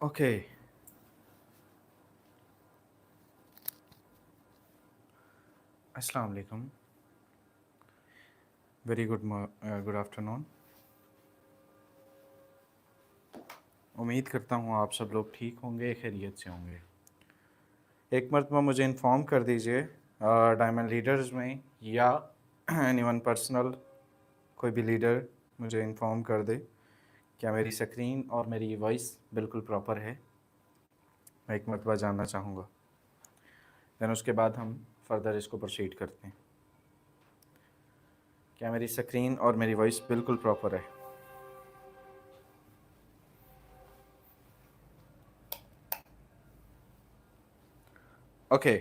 Okay. अस्सलाम वालेकुम। Very good afternoon. उम्मीद करता हूँ आप सब लोग ठीक होंगे, खैरियत से होंगे। एक मरतबा मुझे इन्फॉर्म कर दीजिए डायमंड लीडर्स में या एनीवन पर्सनल, कोई भी लीडर मुझे इन्फॉर्म कर दे क्या मेरी स्क्रीन और मेरी वॉइस बिल्कुल प्रॉपर है। मैं एक मरतबा जानना चाहूँगा, दैन उसके बाद हम फर्दर इसको प्रोसीड करते हैं। क्या मेरी स्क्रीन और मेरी वॉइस बिल्कुल प्रॉपर है? ओके,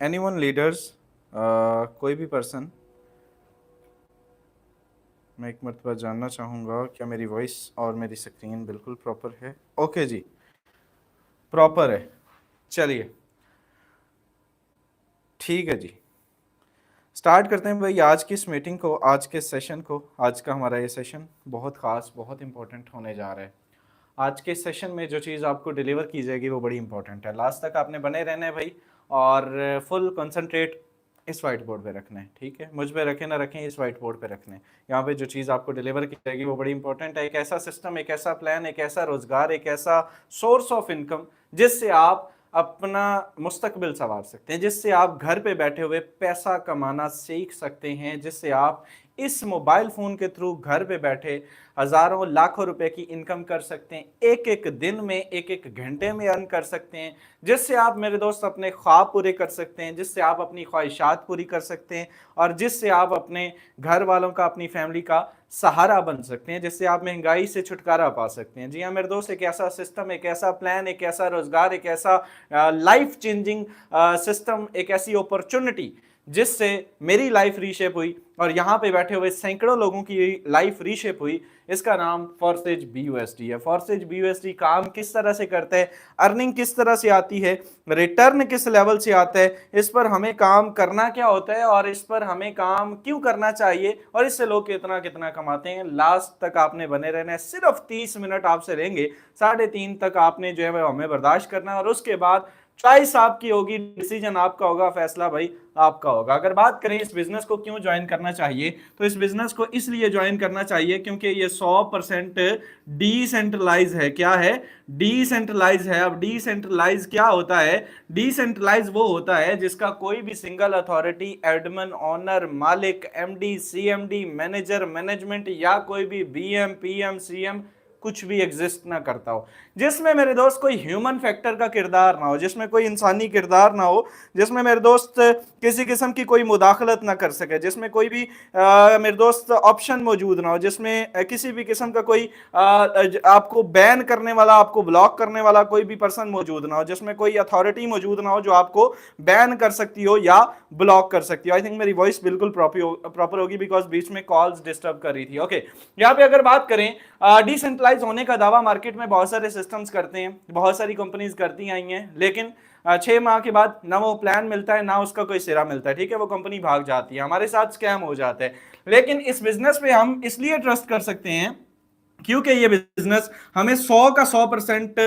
एनीवन लीडर्स, कोई भी पर्सन, मैं एक मरतबा जानना चाहूँगा क्या मेरी वॉइस और मेरी स्क्रीन बिल्कुल प्रॉपर है? ओके जी, प्रॉपर है। चलिए ठीक है जी, स्टार्ट करते हैं भाई आज की इस मीटिंग को, आज के सेशन को। आज का हमारा ये सेशन बहुत ख़ास, बहुत इंपॉर्टेंट होने जा रहा है। आज के सेशन में जो चीज़ आपको डिलीवर की जाएगी वो बड़ी इंपॉर्टेंट है। लास्ट तक आपने बने रहना है भाई, और फुल कंसंट्रेट इस वाइट बोर्ड पे रखना है। ठीक है, मुझ पे रखें ना रखें, इस वाइट बोर्ड पे रखना है। यहाँ पे जो चीज़ आपको डिलीवर की जाएगी वो बड़ी इंपॉर्टेंट है। एक ऐसा सिस्टम, एक ऐसा प्लान, एक ऐसा रोजगार, एक ऐसा सोर्स ऑफ इनकम जिससे आप अपना मुस्तकबिल संवार सकते हैं, जिससे आप घर पे बैठे हुए पैसा कमाना सीख सकते हैं, जिससे आप इस मोबाइल फ़ोन के थ्रू घर पे बैठे हज़ारों लाखों रुपए की इनकम कर सकते हैं, एक एक दिन में, एक एक घंटे में अर्न कर सकते हैं, जिससे आप मेरे दोस्त अपने ख्वाब पूरे कर सकते हैं, जिससे आप अपनी ख्वाहिशात पूरी कर सकते हैं, और जिससे आप अपने घर वालों का, अपनी फैमिली का सहारा बन सकते हैं, जिससे आप महंगाई से छुटकारा पा सकते हैं। जी हाँ मेरे दोस्त, एक ऐसा सिस्टम, एक ऐसा प्लान, एक ऐसा रोजगार, एक ऐसा लाइफ चेंजिंग सिस्टम, एक ऐसी अपॉर्चुनिटी जिससे मेरी लाइफ रीशेप हुई और यहाँ पे बैठे हुए सैकड़ों लोगों की लाइफ रीशेप हुई। इसका नाम फॉर्सेज BUSD है। फॉर्सेज BUSD काम किस तरह से करता है, अर्निंग किस तरह से आती है, रिटर्न किस लेवल से आता है, इस पर हमें काम करना क्या होता है और इस पर हमें काम क्यों करना चाहिए, और इससे लोग कितना कितना कमाते हैं, लास्ट तक आपने बने रहना है। सिर्फ 30 मिनट आपसे लेंगे, 3:30 तक आपने जो है वह हमें बर्दाश्त करना है, और उसके बाद चॉइस आपकी होगी, डिसीजन आपका होगा, फैसला भाई आपका होगा। अगर बात करें इस बिजनेस को क्यों ज्वाइन करना चाहिए, तो इस बिजनेस को इसलिए ज्वाइन करना चाहिए क्योंकि ये 100% डिसेंट्रलाइज है। क्या है? डिसेंट्रलाइज है। अब डिसेंट्रलाइज क्या होता है? डिसेंट्रलाइज वो होता है जिसका कोई भी सिंगल अथॉरिटी, एडमिन, ऑनर, मालिक, MD, CMD, मैनेजर, मैनेजमेंट या कोई भी BM, PM, CM कुछ भी एग्जिस्ट ना करता हो, जिसमें मेरे दोस्त कोई ह्यूमन फैक्टर का किरदार ना हो, जिसमें कोई इंसानी किरदार ना हो, जिसमें मेरे दोस्त किसी किस्म की कोई मुदाखलत ना कर सके, जिसमें कोई भी मेरे दोस्त ऑप्शन मौजूद ना हो, जिसमें किसी भी किस्म का कोई आपको बैन करने वाला, आपको ब्लॉक करने वाला कोई भी पर्सन मौजूद ना हो, जिसमें कोई अथॉरिटी मौजूद ना हो जो आपको बैन कर सकती हो या ब्लॉक कर सकती हो। आई थिंक मेरी वॉइस बिल्कुल प्रॉपर होगी बिकॉज बीच में कॉल्स डिस्टर्ब कर रही थी। ओके, यहाँ पे अगर बात करें डिसेंट्रलाइज होने का दावा मार्केट में बहुत सारे सिस्टम्स करते हैं, बहुत सारी कंपनीज करती आई हैं, लेकिन 6 माह के बाद ना वो प्लान मिलता है, ना उसका कोई सिरा मिलता है। ठीक है, वो कंपनी भाग जाती है, हमारे साथ स्कैम हो जाता है। लेकिन इस बिजनेस पे हम इसलिए ट्रस्ट कर सकते हैं क्योंकि ये बिजनेस हमें 100 का 100%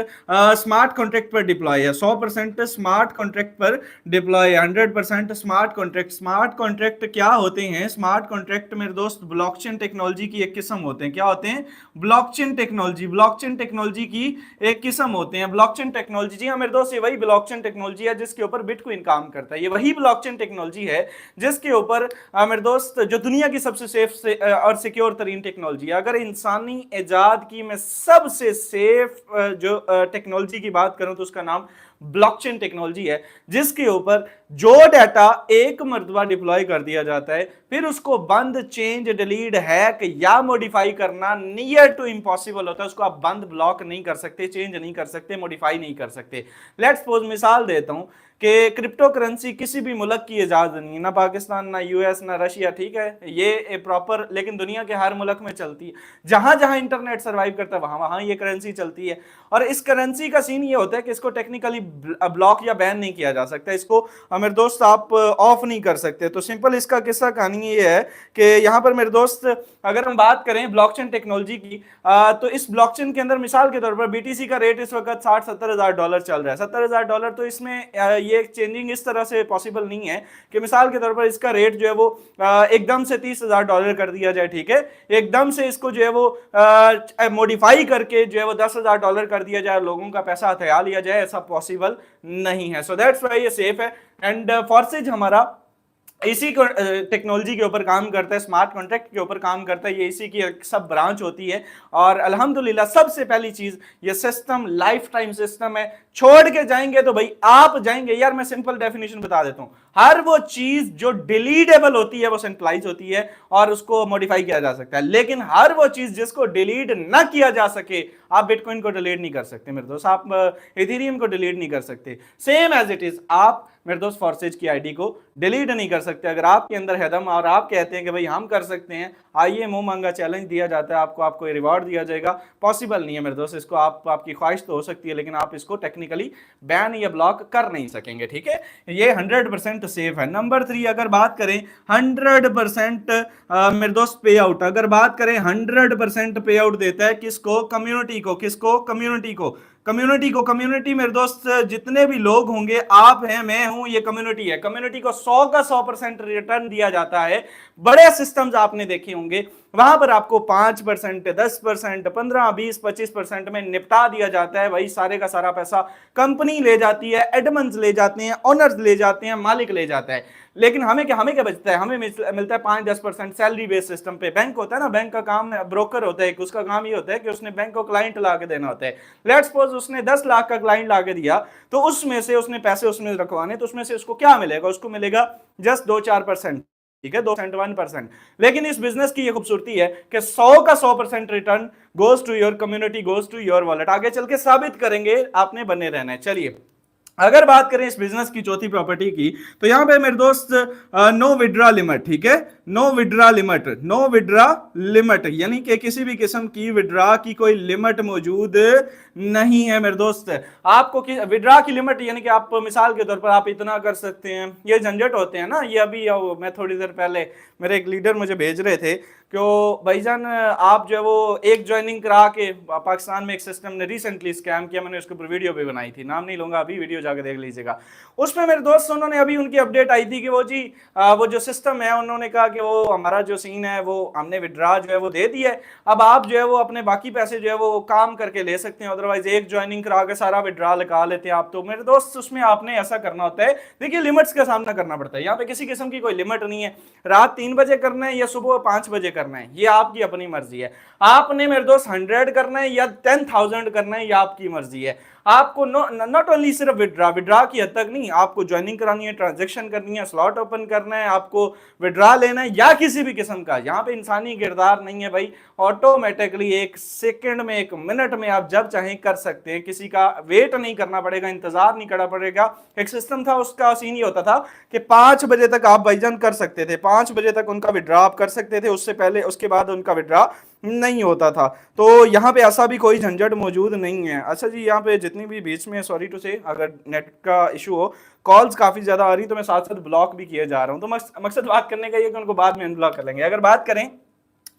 स्मार्ट कॉन्ट्रैक्ट पर डिप्लॉय है, 100% स्मार्ट कॉन्ट्रैक्ट पर डिप्लॉय है, 100% स्मार्ट कॉन्ट्रैक्ट। स्मार्ट कॉन्ट्रैक्ट क्या होते हैं? स्मार्ट कॉन्ट्रैक्ट मेरे दोस्त ब्लॉकचेन टेक्नोलॉजी की एक किस्म होते हैं। क्या होते हैं? ब्लॉकचेन टेक्नोलॉजी, ब्लॉकचेन टेक्नोलॉजी की एक किस्म होते हैं। ब्लॉकचेन टेक्नोलॉजी, जी हाँ मेरे दोस्त, ये वही ब्लॉकचेन टेक्नोलॉजी है जिसके ऊपर बिटकॉइन काम करता है। ये वही ब्लॉकचेन टेक्नोलॉजी है जिसके ऊपर मेरे दोस्त जो दुनिया की सबसे सेफ और सिक्योर तरीन टेक्नोलॉजी है। अगर इंसानी इजाद की मैं सबसे सेफ जो टेक्नोलॉजी की बात करूं तो उसका नाम ब्लॉकचेन टेक्नोलॉजी है, जिसके ऊपर जो डाटा एक मर्तबा डिप्लॉय कर दिया जाता है, फिर उसको बंद, चेंज, डिलीट, हैक या मॉडिफाई करना नियर टू इम्पॉसिबल होता है। उसको आप बंद, ब्लॉक नहीं कर सकते, चेंज नहीं कर सकते, मॉडिफाई नहीं कर सकते। लेट्स सपोज, मिसाल देता हूं कि क्रिप्टो करेंसी किसी भी मुल्क की इजाजत नहीं है, ना पाकिस्तान, ना यूएस, ना रशिया, ठीक है, ये प्रॉपर, लेकिन दुनिया के हर मुल्क में चलती है। जहां जहां इंटरनेट सर्वाइव करता है वहां वहां ये करेंसी चलती है। और इस करेंसी का सीन ये होता है कि इसको टेक्निकली ब्लॉक या बैन नहीं किया जा सकता, इसको मेरे दोस्त आप ऑफ नहीं कर सकते। तो सिंपल इसका किस्सा कहानी ये है कि यहाँ पर मेरे दोस्त अगर हम बात करें ब्लॉकचेन टेक्नोलॉजी की, तो इस ब्लॉकचेन के अंदर मिसाल के तौर पर बीटीसी का रेट इस वक्त 60-70 हज़ार डॉलर चल रहा है। 70 हज़ार डॉलर, तो इसमें ये चेंजिंग इस तरह से पॉसिबल नहीं है कि मिसाल के तौर पर इसका रेट जो है वो एकदम से 30 हज़ार डॉलर कर दिया जाए, ठीक है, एकदम से इसको जो है वो मॉडिफाई करके जो है वो 10 हज़ार डॉलर कर दिया जाए, लोगों का पैसा हथिया लिया जाए, ऐसा पॉसिबल नहीं है। सो दैट्स व्हाई ये सेफ है। एंड फॉर्सेज हमारा इसी टेक्नोलॉजी के ऊपर काम करता है, स्मार्ट कॉन्ट्रैक्ट के ऊपर काम करता है, ये इसी की सब ब्रांच होती है। और अल्हम्दुलिल्लाह सबसे पहली चीज ये सिस्टम लाइफ टाइम सिस्टम है। छोड़ के जाएंगे तो भाई आप जाएंगे यार। मैं सिंपल डेफिनेशन बता देता हूं, हर वो चीज जो डिलीटेबल होती है वो सेंट्रलाइज होती है और उसको मॉडिफाई किया जा सकता है, लेकिन हर वो चीज जिसको डिलीट ना किया जा सके, आप बिटकॉइन को डिलीट नहीं कर सकते मेरे दोस्त, आप इथेरियम को डिलीट नहीं कर सकते। सेम एज इट इज आप मेरे दोस्त फॉर्सेज की आईडी को डिलीट नहीं कर सकते। अगर आपके अंदर है दम और आप कहते हैं कि भाई हम कर सकते हैं, आइए, मुंह मांगा चैलेंज दिया जाता है आपको, आपको रिवॉर्ड दिया जाएगा। पॉसिबल नहीं है मेरे दोस्त, इसको आपकी ख्वाहिश तो हो सकती है लेकिन आप इसको टेक्निकली बैन या ब्लॉक कर नहीं सकेंगे, ठीक है। ये 100% सेफ है। नंबर 3, अगर बात करें 100% मेरे दोस्त पे आउट, अगर बात करें 100% पे आउट देता है किसको? कम्युनिटी को। किसको? कम्युनिटी को। कम्युनिटी को। कम्युनिटी मेरे दोस्त जितने भी लोग होंगे, आप हैं, मैं हूं, ये कम्युनिटी है। कम्युनिटी को 100 का 100% रिटर्न दिया जाता है। बड़े सिस्टम्स आपने देखे होंगे, वहां पर आपको 5%, 10%, 15, 20, 25% में निपटा दिया जाता है। वही सारे का सारा पैसा कंपनी ले जाती है, एडमंस ले जाते हैं, ओनर्स ले जाते हैं, मालिक ले जाता है। लेकिन हमें क्या बचता है? हमें मिलता है 5-10% सैलरी बेस्ड सिस्टम पे। बैंक होता है ना, बैंक का काम ब्रोकर होता है, उसका काम ये होता है कि उसने बैंक को क्लाइंट ला के देना होता है। लेट्स सपोज उसने 10 लाख का क्लाइंट ला के दिया, तो उसमें से उसने पैसे उसमें रखवाने, तो उसमें से उसको क्या मिलेगा? उसको मिलेगा जस्ट 2-4%, ठीक है, 2-1%। लेकिन इस बिजनेस की ये खूबसूरती है कि 100 का 100% return goes to your community, goes to your wallet. आगे चल के साबित करेंगे, आपने बने रहना है। चलिए अगर बात करें इस बिजनेस की चौथी प्रॉपर्टी की, तो यहां पे मेरे दोस्त नो विड्रा लिमिट, ठीक है, no withdraw limit. No withdraw limit यानी कि किसी भी किस्म की विड्रा की कोई लिमिट मौजूद नहीं है मेरे दोस्त। आपको विड्रा की लिमिट यानी कि आप मिसाल के तौर पर आप इतना कर सकते हैं, ये झंझट होते हैं ना। ये अभी मैं थोड़ी देर पहले मेरे एक लीडर मुझे भेज रहे थे कि भाईजान आप जो है वो एक ज्वाइनिंग करा के, पाकिस्तान में एक सिस्टम ने रिसेंटली स्कैम किया, मैंने उसके ऊपर वीडियो भी बनाई थी, नाम नहीं लूंगा, अभी वीडियो जाकर देख लीजिएगा। उसमें मेरे दोस्त उन्होंने अभी उनकी अपडेट आई थी कि वो जी वो जो सिस्टम है, उन्होंने कहा कि वो हमारा जो सीन है वो हमने विड्रा जो है वो दे दिया है, अब आप जो है वो अपने बाकी पैसे जो है वो काम करके ले सकते हैं, अदरवाइज एक ज्वाइनिंग करा के सारा विड्रा लगा लेते हैं आप। तो मेरे दोस्त उसमें आपने ऐसा करना होता है, देखिए लिमिट्स का सामना करना पड़ता है। यहाँ पे किसी किस्म की कोई लिमिट नहीं है, रात 3 बजे करना है या सुबह 5 बजे करना है, ये आपकी अपनी मर्जी है। आपने मेरे दोस्त 100 करना है या 10,000 करना है, ये आपकी मर्जी है। आपको नॉट ओनली सिर्फ विड्रा की हद तक नहीं, आपको ज्वाइनिंग करानी है, ट्रांजैक्शन करनी है, स्लॉट ओपन करना है, आपको विड्रा लेना है या किसी भी किस्म का, यहाँ पे इंसानी किरदार नहीं है भाई। ऑटोमेटिकली 1 सेकंड में, 1 मिनट में आप जब चाहें कर सकते हैं, किसी का वेट नहीं करना पड़ेगा, इंतजार नहीं करना पड़ेगा। एक सिस्टम था, उसका सीन ये होता था कि 5 बजे तक आप भाईजान कर सकते थे, 5 बजे तक उनका विड्रा आप कर सकते थे, उससे पहले उसके बाद उनका विड्रा नहीं होता था। तो यहाँ पे ऐसा भी कोई झंझट मौजूद नहीं है। अच्छा जी, यहाँ पे जितनी भी बीच में, सॉरी टू से, अगर नेट का इशू हो, कॉल्स काफी ज्यादा आ रही तो मैं साथ साथ ब्लॉक भी किए जा रहा हूँ, तो मकसद बात करने का ये कि उनको बाद में अनब्लॉक कर लेंगे। अगर बात करें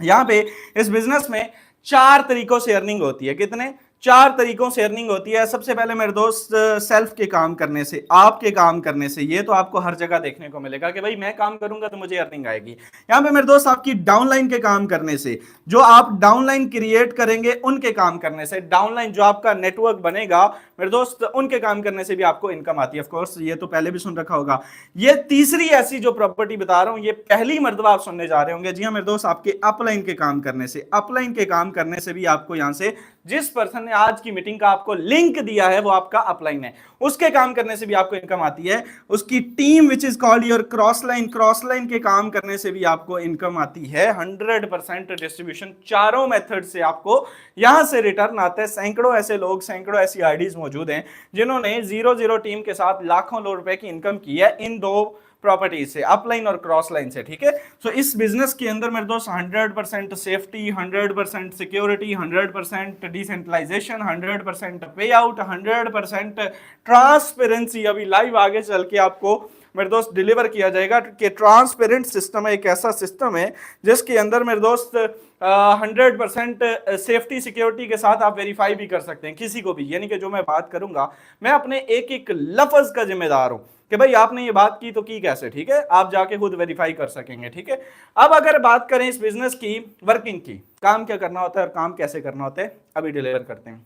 यहाँ पे इस बिजनेस में 4 तरीकों से अर्निंग होती है। कितने? 4 तरीकों से अर्निंग होती है। सबसे पहले मेरे दोस्त सेल्फ के काम करने से, आपके काम करने से। ये तो आपको हर जगह देखने को मिलेगा कि भाई मैं काम करूंगा तो मुझे अर्निंग आएगी। यहाँ पे मेरे दोस्त आपकी डाउनलाइन के काम करने से, जो आप डाउनलाइन क्रिएट करेंगे उनके काम करने से, डाउनलाइन जो आपका नेटवर्क बनेगा मेरे दोस्त, उनके काम करने से भी आपको इनकम आती है। ऑफ कोर्स ये तो पहले भी सुन रखा होगा। ये तीसरी ऐसी जो प्रॉपर्टी बता रहा हूं, ये पहली मर्तबा आप सुनने जा रहे होंगे। जी हाँ मेरे दोस्त, आपके अपलाइन के काम करने से, अपलाइन के काम करने से भी आपको यहां से, जिस पर्सन ने आज की मीटिंग का आपको लिंक दिया है वो आपका अपलाइन है, उसके काम करने से भी आपको इनकम आती है। उसकी team which is called your cross line के काम करने से भी आपको इनकम आती है। 100% डिस्ट्रीब्यूशन, चारों मेथड से आपको यहां से रिटर्न आता है। सैकड़ों ऐसे लोग, सैकड़ों ऐसी आईडीज मौजूद हैं जिन्होंने 0-0 टीम के साथ लाखों रुपए की इनकम की है इन दो प्रॉपर्टीज से, अपलाइन और क्रॉस लाइन से, ठीक है। सो इस बिजनेस के अंदर मेरे दोस्त 100% सेफ्टी, 100% सिक्योरिटी, 100% डिसेंट्रलाइजेशन, 100% पे आउट, 100% ट्रांसपेरेंसी अभी लाइव आगे चल के आपको मेरे दोस्त डिलीवर किया जाएगा कि ट्रांसपेरेंट सिस्टम है, एक ऐसा सिस्टम है जिसके अंदर मेरे दोस्त 100% सेफ्टी सिक्योरिटी के साथ आप वेरीफाई भी कर सकते हैं किसी को भी, यानी कि जो मैं बात करूंगा मैं अपने एक एक लफ्ज का जिम्मेदार हूं कि भाई आपने ये बात की तो की कैसे, ठीक है, आप जाके खुद वेरीफाई कर सकेंगे, ठीक है। अब अगर बात करें इस बिजनेस की वर्किंग की, काम क्या करना होता है और काम कैसे करना होता है, अभी डिलीवर करते हैं।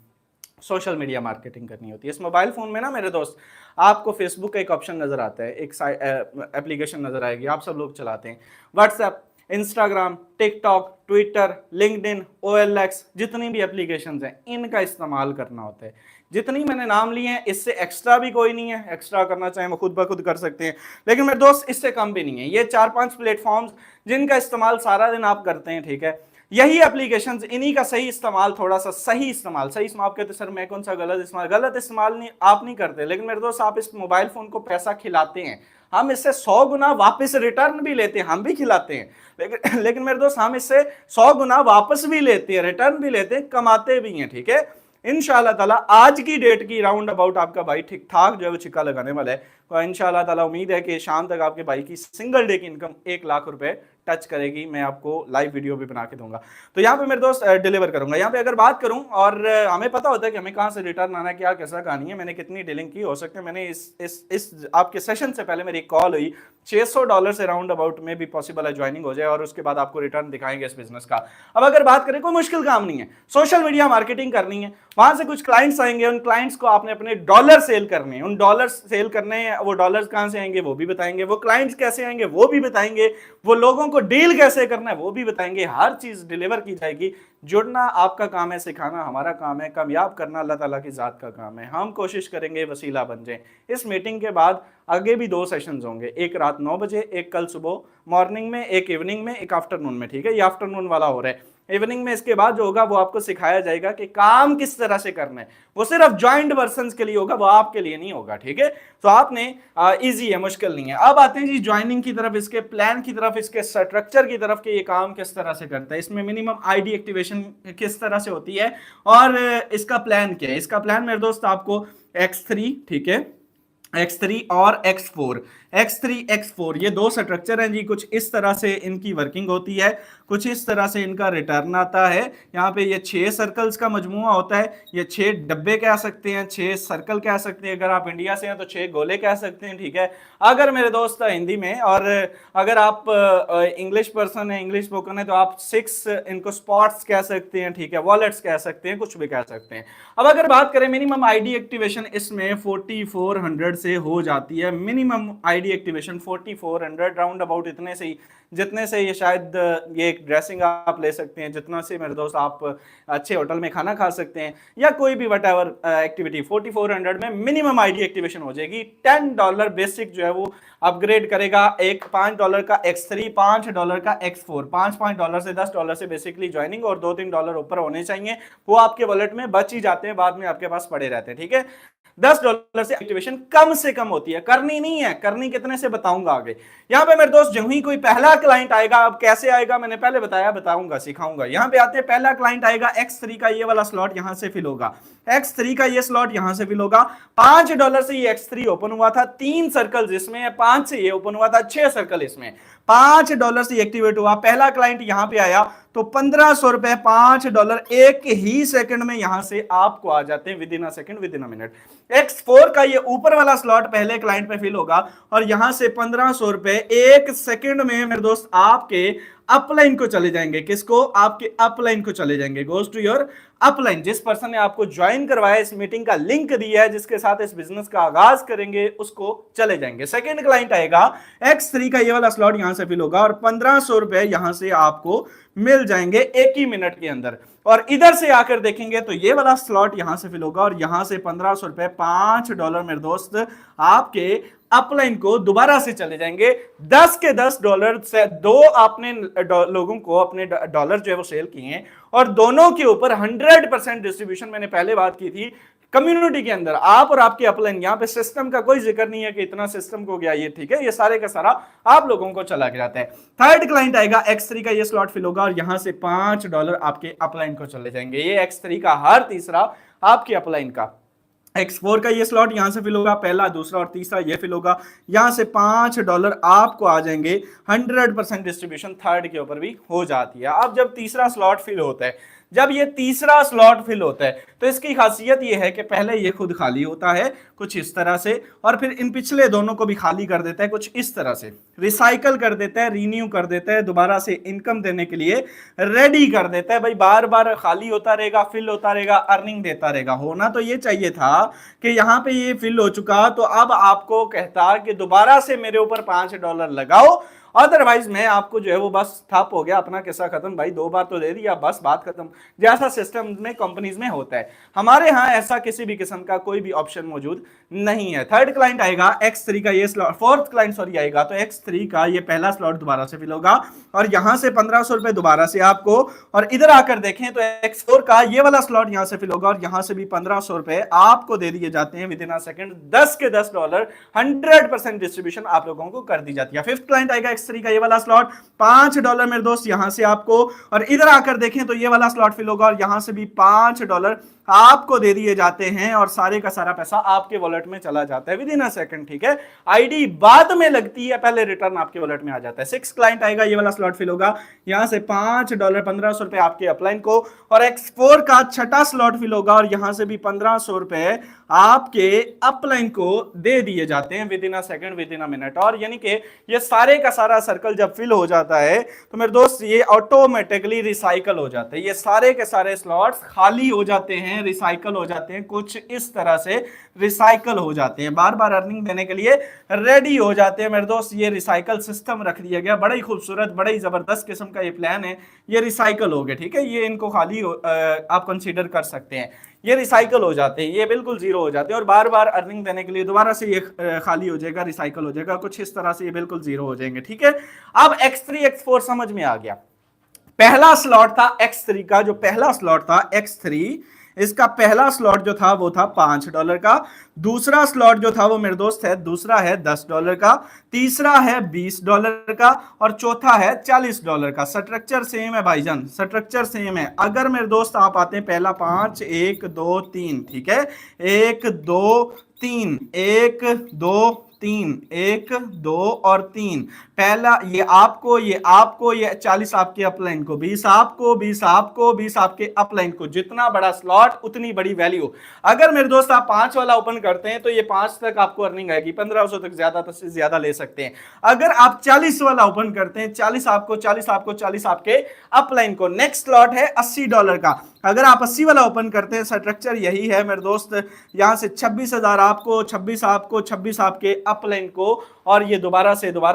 सोशल मीडिया मार्केटिंग करनी होती है। इस मोबाइल फोन में ना मेरे दोस्त आपको फेसबुक का एक ऑप्शन नजर आता है, एक एप्लीकेशन नजर आएगी, आप सब लोग चलाते हैं। WhatsApp, Instagram, TikTok, Twitter, LinkedIn, OLX, जितनी भी एप्लीकेशंस हैं इनका इस्तेमाल करना होता है। जितनी मैंने नाम लिए हैं इससे एक्स्ट्रा भी कोई नहीं है, एक्स्ट्रा करना चाहें वो खुद ब खुद कर सकते हैं, लेकिन मेरे दोस्त इससे कम भी नहीं है। ये 4-5 प्लेटफॉर्म्स जिनका इस्तेमाल सारा दिन आप करते हैं, ठीक है, यही एप्लीकेशंस, इन्हीं का सही इस्तेमाल, थोड़ा सा सही इस्तेमाल, सही इस्तेमाल आप कहते सर मैं कौन सा गलत इस्तेमाल नहीं, आप नहीं करते, लेकिन मेरे दोस्त आप इस मोबाइल फोन को पैसा खिलाते हैं, हम इससे 100 गुना वापस रिटर्न भी लेते हैं, हम भी खिलाते हैं, लेकिन मेरे दोस्त हम इससे 100 गुना वापस भी लेते हैं, रिटर्न भी लेते हैं, कमाते भी हैं, ठीक है। इंशाल्लाह ताला आज की डेट की राउंड अबाउट आपका भाई ठीक ठाक जो है वो छिक्का लगाने वाला है, तो इंशाल्लाह ताला उम्मीद है कि शाम तक आपके भाई की सिंगल डे की इनकम 1 लाख रुपए टच करेगी। मैं आपको लाइव वीडियो भी बना के दूंगा, तो यहाँ पे मेरे दोस्त डिलीवर करूंगा। यहाँ पे अगर बात करूं, और हमें पता होता है कि हमें कहाँ से रिटर्न आना है, क्या कैसा कहानी है, मैंने कितनी डीलिंग की, हो सकता है मैंने इस आपके सेशन से पहले मेरी कॉल हुई, $600 से राउंड अबाउट में भी पॉसिबल है ज्वाइनिंग हो जाए, और उसके बाद आपको रिटर्न दिखाएंगे इस बिजनेस का। अब अगर बात करें, कोई मुश्किल काम नहीं है, सोशल मीडिया मार्केटिंग करनी है, वहां से कुछ क्लाइंट्स आएंगे, उन क्लाइंट्स को आपने अपने डॉलर सेल करने हैं, उन डॉलर सेल करने हैं, वो डॉलर्स कहां से आएंगे वो भी बताएंगे, वो क्लाइंट्स कैसे आएंगे वो भी बताएंगे, वो लोगों को डील कैसे करना है वो भी बताएंगे, हर चीज डिलीवर की जाएगी। जुड़ना आपका काम है, सिखाना हमारा काम है, कामयाब करना अल्लाह ताला की जात का काम है। हम कोशिश करेंगे वसीला बन जाए। इस मीटिंग के बाद आगे भी 2 सेशंस होंगे, एक रात 9 बजे, एक कल सुबह मॉर्निंग में, एक इवनिंग में, एक आफ्टरनून में, ठीक है, ये आफ्टरनून वाला हो रहा है। इवनिंग में इसके बाद जो होगा वो आपको सिखाया जाएगा कि काम किस तरह से करना है, वो सिर्फ ज्वाइंट पर्संस के लिए होगा, वो आपके लिए नहीं होगा, ठीक है। तो आपने इजी है, मुश्किल नहीं है। अब आते हैं जी ज्वाइनिंग की तरफ, इसके प्लान की तरफ, इसके स्ट्रक्चर की तरफ कि ये काम किस तरह से करता है, इसमें मिनिमम आईडी एक्टिवेशन किस तरह से होती है, और इसका प्लान क्या है। इसका प्लान मेरे दोस्त आपको X3, ठीक है, X3 और X4 ये 2 स्ट्रक्चर हैं जी। कुछ इस तरह से इनकी वर्किंग होती है, कुछ इस तरह से इनका रिटर्न आता है। यहाँ पे ये 6 सर्कल्स का मजमुआ होता है, ये 6 डब्बे कह सकते हैं, 6 सर्कल कह सकते हैं, अगर आप इंडिया से हैं तो 6 गोले कह सकते हैं, ठीक है। अगर मेरे दोस्त हिंदी में, और अगर आप इंग्लिश पर्सन है, इंग्लिश स्पोकन है, तो आप 6 इनको स्पॉट्स कह सकते हैं, ठीक है, वॉलेट्स कह सकते हैं, कुछ भी कह सकते हैं। अब अगर बात करें मिनिमम आईडी एक्टिवेशन इसमें 4400 से हो जाती है, minimum ID activation 4400 round about, इतने से ही, जितने से ये शायद ये एक ड्रेसिंग आप ले सकते हैं, जितना से मेरे दोस्त आप अच्छे होटल में खाना खा सकते हैं, या कोई भी वट एवर एक्टिविटी 4400 में मिनिमम आईडी एक्टिवेशन हो जाएगी। $10 बेसिक जो है वो अपग्रेड करेगा, एक $5 का X3, $5 का X4, $5 से $10 से बेसिकली ज्वाइनिंग, और $2-3 ऊपर होने चाहिए, वो आपके वॉलेट में बच ही जाते हैं, बाद में आपके पास पड़े रहते हैं, ठीक है। $10 से एक्टिवेशन कम से कम होती है, करनी नहीं है, करनी कितने से बताऊंगा आगे। यहां पे मेरे दोस्त जो ही कोई पहला क्लाइंट आएगा, अब कैसे आएगा मैंने पहले बताया, बताऊंगा, सिखाऊंगा। यहां पे आते हैं, पहला क्लाइंट आएगा, X3 का ये वाला स्लॉट यहां से फिल होगा, X3 का ये स्लॉट यहां से फिल होगा। $5 से ये X3 ओपन हुआ था, 3 सर्कल इसमें, 5 से ये ओपन हुआ था, 6 सर्कल इसमें, $5 से एक्टिवेट हुआ। पहला क्लाइंट यहां पे आया तो $1500, $5 एक ही सेकंड में यहां से आपको आ जाते हैं, with in a second, with in a minute. X4 का ये ऊपर वाला स्लॉट पहले क्लाइंट पे फिल होगा, और यहां से $1500 एक सेकंड में मेरे दोस्त आपके अपलाइन को चले जाएंगे। किसको? आपके अपलाइन को चले जाएंगे, गोज टू योर अपलाइन। जिस पर्सन ने आपको ज्वाइन करवाया, इस मीटिंग का लिंक दिया है, जिसके साथ इस बिजनेस का आगाज करेंगे, उसको चले जाएंगे। सेकंड क्लाइंट आएगा, X3 का ये वाला स्लॉट यहां से फिल होगा, और $1500 यहां से आपको मिल जाएंगे एक ही मिनट के अंदर। और इधर से आकर देखेंगे तो ये वाला स्लॉट यहां से फिल होगा और यहां से 1500 रुपए $5 मेरे दोस्त आपके अपलाइन को दोबारा से चले जाएंगे। 10 के $10 से दो आपने लोगों को अपने डॉलर जो है वो सेल किए हैं और दोनों के ऊपर 100% डिस्ट्रीब्यूशन। मैंने पहले बात की थी कम्युनिटी के अंदर आप और आपके अपलाइन, यहां पे सिस्टम का कोई जिक्र नहीं है कि इतना सिस्टम को गया ये, ठीक है, ये सारे का सारा आप लोगों को चला के जाता है। थर्ड क्लाइंट आएगा X3 का, ये स्लॉट फिल होगा और यहां से $5 आपके अपलाइन को चले जाएंगे। ये X3 का हर तीसरा आपके अपलाइन का। X4 का ये स्लॉट यहां से फिल होगा, पहला, दूसरा और तीसरा ये फिल होगा, यहां से $5 आपको आ जाएंगे। 100% डिस्ट्रीब्यूशन थर्ड के ऊपर भी हो जाती है। अब जब तीसरा स्लॉट फिल होता है, जब ये तीसरा स्लॉट फिल होता है तो इसकी खासियत ये है कि पहले ये खुद खाली होता है कुछ इस तरह से और फिर इन पिछले दोनों को भी खाली कर देता है कुछ इस तरह से, रिसाइकल कर देता है, रीन्यू कर देता है, दोबारा से इनकम देने के लिए रेडी कर देता है। भाई बार बार खाली होता रहेगा, फिल होता रहेगा, अर्निंग देता रहेगा। होना तो ये चाहिए था कि यहां पे ये फिल हो चुका तो अब आपको कहता कि दोबारा से मेरे ऊपर $5 लगाओ, अदरवाइज मैं आपको जो है वो बस ठप हो गया, अपना किस्सा खत्म, भाई 2 बार तो दे दिया बस बात खत्म, जैसा सिस्टम में कंपनीज में होता है। हमारे यहां ऐसा किसी भी किस्म का कोई भी ऑप्शन मौजूद नहीं है। थर्ड क्लाइंट आएगा X3 का, ये स्लॉट, फोर्थ क्लाइंट सॉरी आएगा तो X3 का ये पहला स्लॉट दोबारा से फिल होगा और यहां से 1500 रुपए दोबारा से आपको, और इधर आकर देखें तो X4 का ये वाला स्लॉट यहां से फिल होगा और यहां से भी 1500 रुपए आपको दे दिए जाते हैं विद इन अ सेकंड। 10 के $10 100% डिस्ट्रीब्यूशन आप लोगों को कर दी जाती है। फिफ्थ क्लाइंट आएगा X3 का, ये वाला स्लॉट $5 मेरे दोस्त यहां से आपको, और इधर आकर देखें तो ये वाला स्लॉट फिल होगा और यहां से भी $5 आपको दे दिए जाते हैं और सारे का सारा पैसा आपके वॉलेट में चला जाता है विद इन अ सेकंड, ठीक है। आईडी बाद में लगती है, पहले रिटर्न आपके वॉलेट में आ जाता है। सिक्स क्लाइंट आएगा, ये वाला स्लॉट फिल होगा, यहां से $5 1500 रुपए आपके अपलाइन को, और X4 का छठा स्लॉट फिल होगा और यहां से भी 1500 रुपए आपके अपलाइन को दे दिए जाते हैं with in a second, with in a minute. और यानी कि ये सारे का सारा सर्कल जब फिल हो जाता है तो मेरे दोस्त ये ऑटोमेटिकली रिसाइकल हो जाते हैं, ये सारे के सारे स्लॉट्स खाली हो जाते हैं, रिसाइकल हो जाते हैं, कुछ इस तरह से रिसाइकल हो जाते हैं, बार बार अर्निंग देने के लिए रेडी हो जाते हैं मेरे दोस्त। ये रिसाइकल सिस्टम रख दिया गया, बड़ा ही खूबसूरत, बड़ा ही जबरदस्त किस्म का ये प्लान है। ये रिसाइकल हो गए, ठीक है, ये इनको खाली आप कंसीडर कर सकते हैं, ये रिसाइकल हो जाते हैं, ये बिल्कुल जीरो हो जाते हैं और बार बार अर्निंग देने के लिए दोबारा से ये खाली हो जाएगा, रिसाइकल हो जाएगा, कुछ इस तरह से ये बिल्कुल जीरो हो जाएंगे, ठीक है। अब X3 X4 समझ में आ गया। पहला स्लॉट था X3 का, जो पहला स्लॉट था X3, इसका पहला स्लॉट जो था वो था $5 का, दूसरा स्लॉट जो था वो मेरे दोस्त है, दूसरा है $10 का, तीसरा है $20 का और चौथा है $40 का। स्ट्रक्चर सेम है भाईजान, स्ट्रक्चर सेम है। अगर मेरे दोस्त आप आते हैं पहला 5 1 2 3, ठीक है, 1 2 3 1 2 3 1 2 और 3, पहला ये आपको, ये आपको, ये 40 आपके अपलाइन को, 20 आपको, 20 आपको, 20 आपके अपलाइन को। जितना बड़ा स्लॉट उतनी बड़ी वैल्यू। अगर मेरे दोस्त आप 5 वाला ओपन करते हैं तो ये 5 तक आपको अर्निंग आएगी, 1500 तक ज्यादा से ज्यादा ले सकते हैं। अगर आप 40 वाला ओपन करते हैं, 40 आपको, 40 आपको, 40 आपके अपलाइन को। नेक्स्ट स्लॉट है $80 का, अगर आप 80 वाला ओपन करते हैं, स्ट्रक्चर यही है मेरे दोस्त, यहां से 26,000 आपको, 26 आपको, 26 आपके अपलाइन को, और ये दोबारा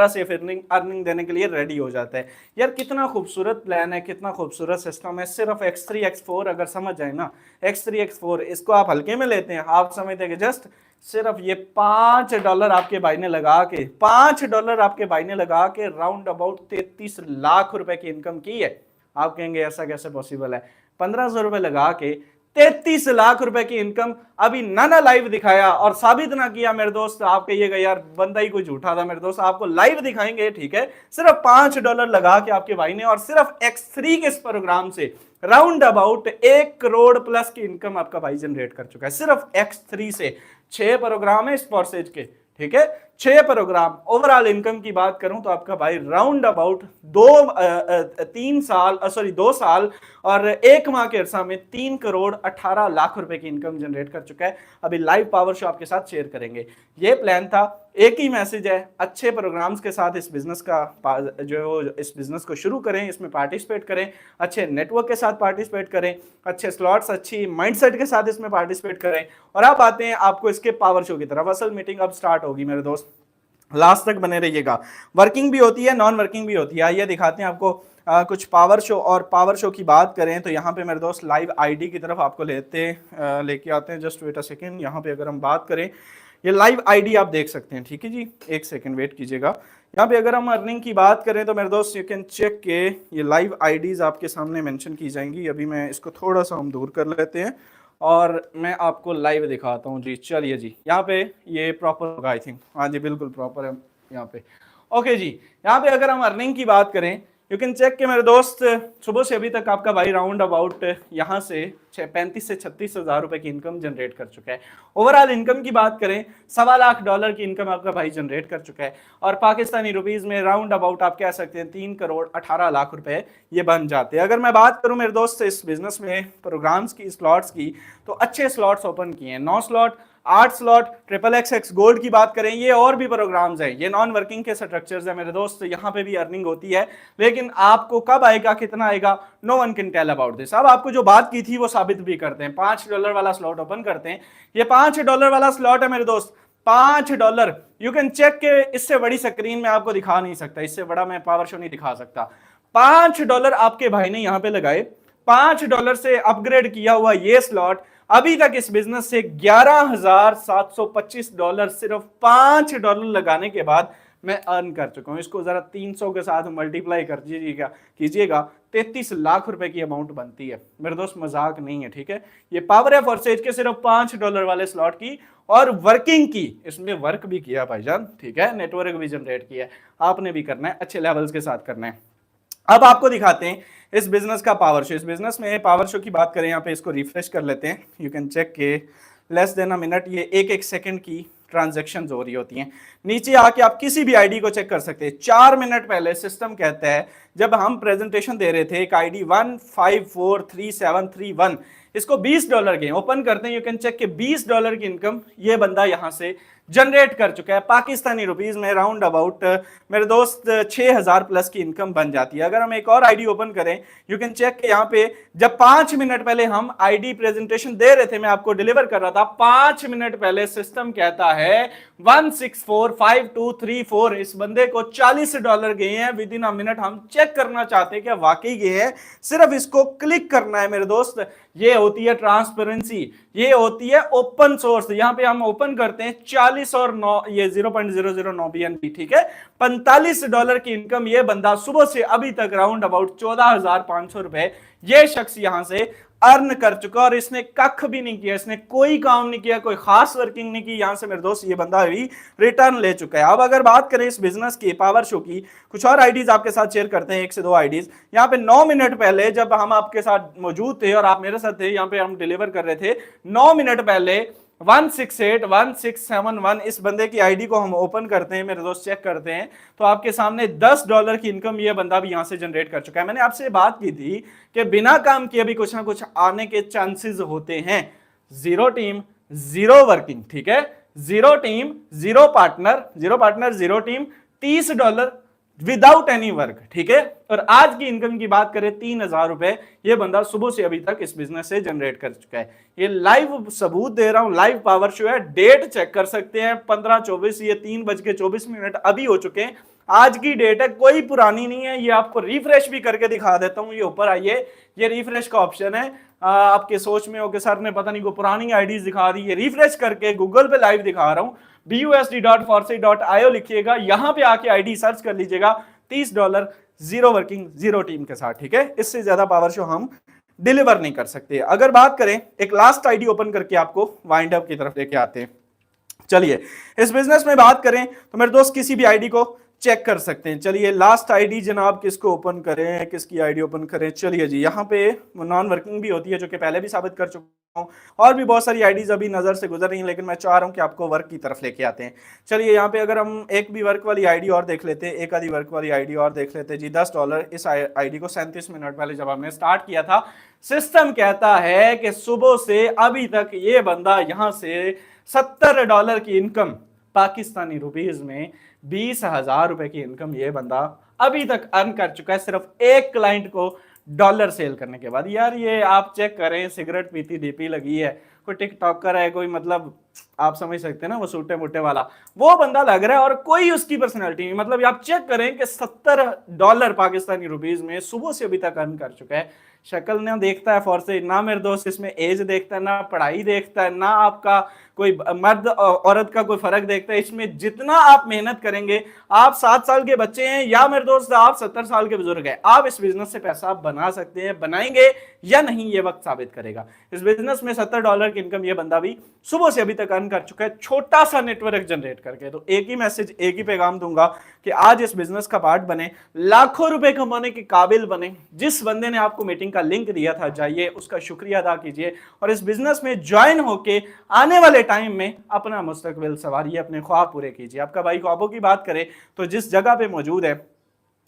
से फिर अर्निंग देने के लिए रेडी हो जाता है। यार कितना खूबसूरत प्लान है, कितना खूबसूरत सिस्टम है। सिर्फ X3 X4 अगर समझ जाए ना, X3 X4 इसको आप हल्के में लेते हैं, आप समझते हैं कि जस्ट सिर्फ ये $5 आपके भाई ने लगा के, $5 आपके भाई ने लगा के राउंड अबाउट 33 लाख रुपए की इनकम की है। आप कहेंगे ऐसा कैसे पॉसिबल है? 1500 रुपए लगा के 33 लाख रुपए की इनकम। अभी ना लाइव दिखाया और साबित ना किया मेरे दोस्त, आप कहिएगा यार बंदा ही कोई झूठा था। मेरे दोस्त आपको लाइव दिखाएंगे, ठीक है। सिर्फ $5 लगा के आपके भाई ने, और सिर्फ X3 के इस प्रोग्राम से राउंड अबाउट 1 करोड़ प्लस की इनकम आपका भाई जनरेट कर चुका है, सिर्फ X3 से। 6 प्रोग्राम है स्पॉर्सेज के, ठीक है, 6 प्रोग्राम। ओवरऑल इनकम की बात करूं तो आपका भाई राउंड अबाउट 2 साल और 1 माह के अरसा में 3 करोड़ 18 लाख रुपए की इनकम जनरेट कर चुका है। अभी लाइव पावर शो आपके साथ शेयर करेंगे। ये प्लान था, एक ही मैसेज है, अच्छे प्रोग्राम्स के साथ इस बिजनेस का जो इस बिजनेस को शुरू करें, इसमें पार्टिसिपेट करें, अच्छे नेटवर्क के साथ पार्टिसिपेट करें, अच्छे स्लॉट्स, अच्छी माइंडसेट के साथ इसमें पार्टिसिपेट करें। और अब आते हैं आपको इसके पावर शो की तरफ। असल मीटिंग अब स्टार्ट होगी मेरे दोस्त, लास्ट तक बने रहिएगा। वर्किंग भी होती है, नॉन वर्किंग भी होती है। आइए दिखाते हैं आपको कुछ पावर शो, और पावर शो की बात करें तो यहाँ पे मेरे दोस्त लाइव आईडी की तरफ आपको लेके आते हैं। जस्ट वेट अ सेकेंड, यहाँ पे अगर हम बात करें, ये लाइव आईडी आप देख सकते हैं, ठीक है जी, एक सेकेंड वेट कीजिएगा। यहाँ पे अगर हम अर्निंग की बात करें तो मेरे दोस्त यू कैन चेक के ये लाइव आईडीज आपके सामने मेंशन की जाएंगी। अभी मैं इसको थोड़ा सा हम दूर कर लेते हैं और मैं आपको लाइव दिखाता हूँ जी। चलिए जी, यहाँ पे ये प्रॉपर होगा आई थिंक, हाँ जी बिल्कुल प्रॉपर है यहाँ पे। ओके जी, यहाँ पे अगर हम अर्निंग की बात करें, यू कैन चेक के मेरे दोस्त सुबह से अभी तक आपका भाई राउंड अबाउट यहाँ से 35 से 36 हज़ार रुपए की इनकम जनरेट कर चुका है। ओवरऑल इनकम की बात करें, $1.25 की इनकम आपका भाई जनरेट कर चुका है, और पाकिस्तानी रुपीस में राउंड अबाउट आप कह सकते हैं 3,18,00,000 रुपए ये बन जाते हैं। अगर मैं बात करूं मेरे दोस्त इस बिजनेस में प्रोग्राम्स की, स्लॉट्स की, तो अच्छे स्लॉट्स ओपन किए हैं, 9 स्लॉट, 8 स्लॉट, XXX गोल्ड की बात करें, ये और भी प्रोग्राम्स हैं, ये नॉन वर्किंग के स्ट्रक्चर्स हैं मेरे दोस्त। यहाँ पे भी अर्निंग होती है, लेकिन आपको कब आएगा, कितना आएगा, no one can tell about this. अब आपको जो बात की थी वो साबित भी करते हैं। $5 वाला स्लॉट ओपन करते हैं, ये $5 वाला स्लॉट है मेरे दोस्त, $5। यू कैन चेक के इससे बड़ी स्क्रीन में आपको दिखा नहीं सकता, इससे बड़ा मैं पावर शो नहीं दिखा सकता। $5 आपके भाई ने यहाँ पे लगाए, $5 से अपग्रेड किया हुआ ये स्लॉट अभी तक इस बिजनेस से $11,725 सिर्फ $5 लगाने के बाद मैं अर्न कर चुका हूं। इसको जरा 300 के साथ मल्टीप्लाई कर कीजिएगा, 33 लाख रुपए की अमाउंट बनती है मेरे दोस्त, मजाक नहीं है, ठीक है। ये पावर है फॉरसेज के सिर्फ $5 वाले स्लॉट की, और वर्किंग की, इसमें वर्क भी किया भाईजान, ठीक है, नेटवर्क भी जनरेट किया है, आपने भी करना है, अच्छे लेवल्स के साथ करना है। अब आपको दिखाते हैं इस बिजनेस का पावर शो। इस बिजनेस में पावर शो की बात करें, यहाँ पे इसको रिफ्रेश कर लेते हैं, यू कैन चेक के लेस देन अ मिनट, ये एक सेकंड की ट्रांजैक्शंस हो रही होती हैं। नीचे आके आप किसी भी आईडी को चेक कर सकते हैं। 4 मिनट पहले सिस्टम कहता है, जब हम प्रेजेंटेशन दे रहे थे, एक आईडी 1543,731, इसको $20 के ओपन करते हैं, यू कैन चेक के $20 की इनकम ये बंदा यहां से जनरेट कर चुका है। पाकिस्तानी रुपीस में राउंड अबाउट मेरे दोस्त 6,000 प्लस की इनकम बन जाती है। अगर हम एक और आईडी ओपन करें, यू कैन चेक के यहाँ पे जब 5 मिनट पहले हम आईडी प्रेजेंटेशन दे रहे थे, मैं आपको डिलीवर कर रहा था, 5 मिनट पहले सिस्टम कहता है 1645234, इस बंदे को $40 गए हैं विद इन अ मिनट। हम चेक करना चाहते हैं क्या वाकई गए हैं, सिर्फ इसको क्लिक करना है मेरे दोस्त। ये होती है ट्रांसपेरेंसी, ये होती है ओपन सोर्स। यहां पे हम ओपन करते हैं 40 और 9, ये 0.009 BNB, ठीक है। $45 की इनकम ये बंदा सुबह से अभी तक राउंड अबाउट 14,500 रुपए ये शख्स यहां से अर्न कर चुका, और इसने कख भी नहीं किया, इसने कोई काम नहीं किया, कोई खास वर्किंग नहीं की। यहां से मेरे दोस्त ये बंदा भी रिटर्न ले चुका है। अब अगर बात करें इस बिजनेस की, पावर शो की, कुछ और आईडीज आपके साथ शेयर करते हैं, 1 से 2 आईडीज। यहाँ पे 9 मिनट पहले जब हम आपके साथ मौजूद थे और आप मेरे साथ थे, यहाँ पे हम डिलीवर कर रहे थे, 9 मिनट पहले 1681671 इस बंदे की आईडी को हम ओपन करते हैं मेरे दोस्त, चेक करते हैं, तो आपके सामने $10 की इनकम ये बंदा भी यहां से जनरेट कर चुका है। मैंने आपसे बात की थी कि बिना काम किए भी कुछ ना कुछ आने के चांसेस होते हैं। 0 टीम 0 वर्किंग, ठीक है, 0 team 0 partner, 0 team, $30 without any work, ठीक है। और आज की इनकम की बात करें, 3,000 रुपए ये बंदा सुबह से अभी तक इस बिजनेस से जनरेट कर चुका है। ये लाइव सबूत दे रहा हूं, लाइव पावर शो है, डेट चेक कर सकते हैं, 15:24, ये 3:24 अभी हो चुके हैं। आज की डेट है, कोई पुरानी नहीं है। ये आपको रिफ्रेश भी करके दिखा देता हूं, ये ऊपर आइए, ये रिफ्रेश का ऑप्शन है। आपके सोच में हो कि सर ने पता नहीं को पुरानी आईडीज दिखा दी, ये रिफ्रेश करके गूगल पे लाइव दिखा रहा हूं। busd.forsay.io लिखिएगा, यहां पे आके आईडी सर्च कर लीजिएगा, $30 0 वर्किंग 0 टीम के साथ, ठीक है। इससे ज्यादा पावर शो हम डिलीवर नहीं कर सकते। अगर बात करें, एक लास्ट आईडी ओपन करके आपको वाइंड अप की तरफ लेके आते हैं। चलिए, इस बिजनेस में बात करें तो मेरे दोस्त किसी भी आईडी को चेक कर सकते हैं। चलिए, लास्ट आईडी जनाब किसको ओपन करें, किसकी आईडी ओपन करें? चलिए जी, यहाँ पे नॉन वर्किंग भी होती है, जो कि पहले भी साबित कर चुका हूँ, और भी बहुत सारी आईडीज अभी नजर से गुजर रही हैं, लेकिन मैं चाह रहा हूँ कि आपको वर्क की तरफ लेके आते हैं। चलिए, यहाँ पे अगर हम एक भी वर्क वाली आईडी और देख लेते हैं, एक आधी वर्क वाली आईडी और देख लेते हैं जी। $10 इस आईडी को 37 मिनट पहले जब हमने स्टार्ट किया था, सिस्टम कहता है कि सुबह से अभी तक ये बंदा यहाँ से $70 की इनकम, पाकिस्तानी रुपीज में 20,000 रुपए की इनकम ये बंदा अभी तक अर्न कर चुका है। सिर्फ एक क्लाइंट को डॉलर सेल करने के बाद। यार ये आप चेक करें, सिगरेट पीती डीपी लगी है, कोई टिकटॉकर है, कोई मतलब आप समझ सकते हैं ना, वो सूटे मुट्टे वाला वो बंदा लग रहा है, और कोई उसकी पर्सनैलिटी नहीं। मतलब आप चेक करें कि $70 पाकिस्तानी रुपीज में सुबह से अभी तक अर्न कर चुका है। शक्ल ना देखता है फौर से, ना मेरे दोस्त इसमें एज देखता है, ना पढ़ाई देखता है, ना आपका कोई मर्द औरत का कोई फर्क देखता है। इसमें जितना आप मेहनत करेंगे, आप 7 साल के बच्चे हैं या मेरे दोस्त आप 70 साल के बुजुर्ग हैं, आप इस बिजनेस से पैसा बना सकते हैं। बनाएंगे या नहीं ये वक्त साबित करेगा। इस बिजनेस में $70 की इनकम ये बंदा भी सुबह से अभी तक अर्न कर चुका है, छोटा सा नेटवर्क जनरेट करके। तो एक ही मैसेज, एक ही पैगाम दूंगा कि आज इस बिजनेस का पार्ट बने, लाखों रुपए कमाने के काबिल बने। जिस बंदे ने आपको मीटिंग का लिंक दिया था, जाइए उसका शुक्रिया अदा कीजिए और इस बिजनेस में ज्वाइन होके आने वाले टाइम में अपना मुस्तकबिल संवारिए, अपने ख्वाब पूरे कीजिए। आपका भाई ख्वाबों की बात करे तो जिस जगह पे मौजूद है,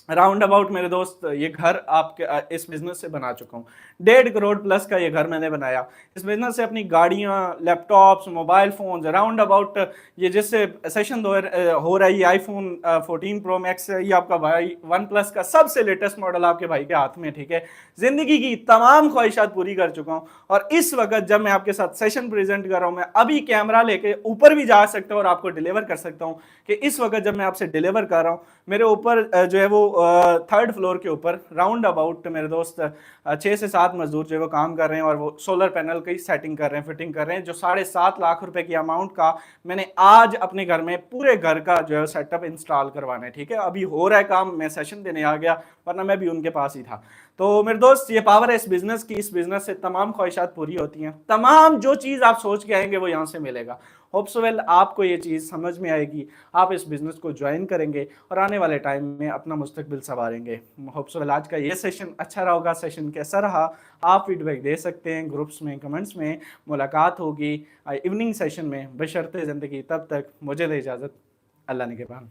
राउंड अबाउट मेरे दोस्त ये घर आपके इस बिजनेस से बना चुका हूँ। 1.5 करोड़ प्लस का ये घर मैंने बनाया इस बिजनेस से। अपनी गाड़ियाँ, laptops, mobile phone, round about ये जिससे सेशन हो रहा है, ये आईफोन 14 प्रो मैक्स है, ये आपका भाई OnePlus का सबसे लेटेस्ट मॉडल आपके भाई के हाथ में। ठीक है, जिंदगी की तमाम ख्वाहिशात पूरी कर चुका हूँ और इस वक्त जब मैं आपके साथ सेशन प्रेजेंट कर रहा हूँ, मैं अभी कैमरा लेके ऊपर भी जा सकता हूँ और आपको डिलीवर कर सकता हूँ कि इस वक्त जब मैं आपसे डिलीवर कर रहा हूँ, मेरे ऊपर जो है वो 3rd फ्लोर के ऊपर राउंड अबाउट मेरे दोस्त 6 से 7 मजदूर जो है वो काम कर रहे हैं और वो सोलर पैनल की सेटिंग कर रहे हैं, फिटिंग कर रहे हैं। जो 7.5 लाख रुपए की अमाउंट का मैंने आज अपने घर में पूरे घर का जो है सेटअप इंस्टॉल करवाना है। ठीक है, अभी हो रहा है काम, मैं सेशन देने आ गया वरना मैं भी उनके पास ही था। तो मेरे दोस्त ये पावर है इस बिजनेस की। इस बिजनेस से तमाम ख्वाहिशात पूरी होती हैं, तमाम जो चीज़ आप सोच के आएंगे वो यहाँ से मिलेगा। होप सो वेल आपको ये चीज़ समझ में आएगी, आप इस बिजनेस को ज्वाइन करेंगे और आने वाले टाइम में अपना मुस्तकबिल संवारेंगे। होप सो वेल आज का ये सेशन अच्छा रहा होगा। सेशन कैसा रहा आप फीडबैक दे सकते हैं ग्रुप्स में, कमेंट्स में। मुलाकात होगी इवनिंग सेशन में, बशर्ते ज़िंदगी। तब तक मुझे दे इजाज़त, अल्लाह ने के बाद।